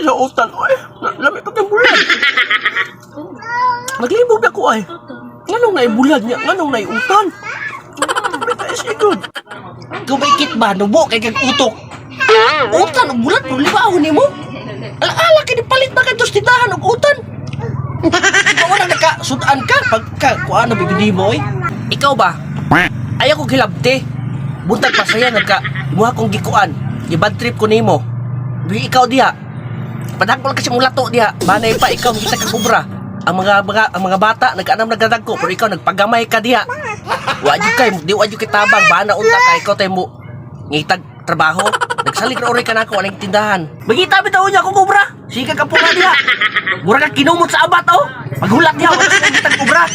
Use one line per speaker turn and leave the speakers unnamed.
sa utan. Oy, lami pa kang bulan. Naglibog na ko ay. Nganong na bulan niya? Nganong na utan? Sigod.
Kumikit ba? Nubo kay kag utok. Utan og bulat problema ni mo. Ala kay palit na kay tindahan og utan. Ikaw wala nakasudan ka pagka kuan na bibili mo eh. Ikaw ba? Ayaw ko gilabte. Buntag pa saya nagka imuha kong gikuan. Gibad trip ko nimo. Bi ikaw diha. Padagpol kasi mong lato diha. Banay pa ikaw kita ka kubra. Ang mga bata nag-anam nagdadagko pero ikaw nagpagamay ka diha. Wa jud kay tabang bana unta kay ikaw tay mo ngitag trabaho. Nagsalig na oray ka na ako aning tindahan. Magita bitaw niya ako kubra. Sige ka pula diha. Mura ka kinumot sa abat oh. Maghulat diha wala ka ngitag kubra.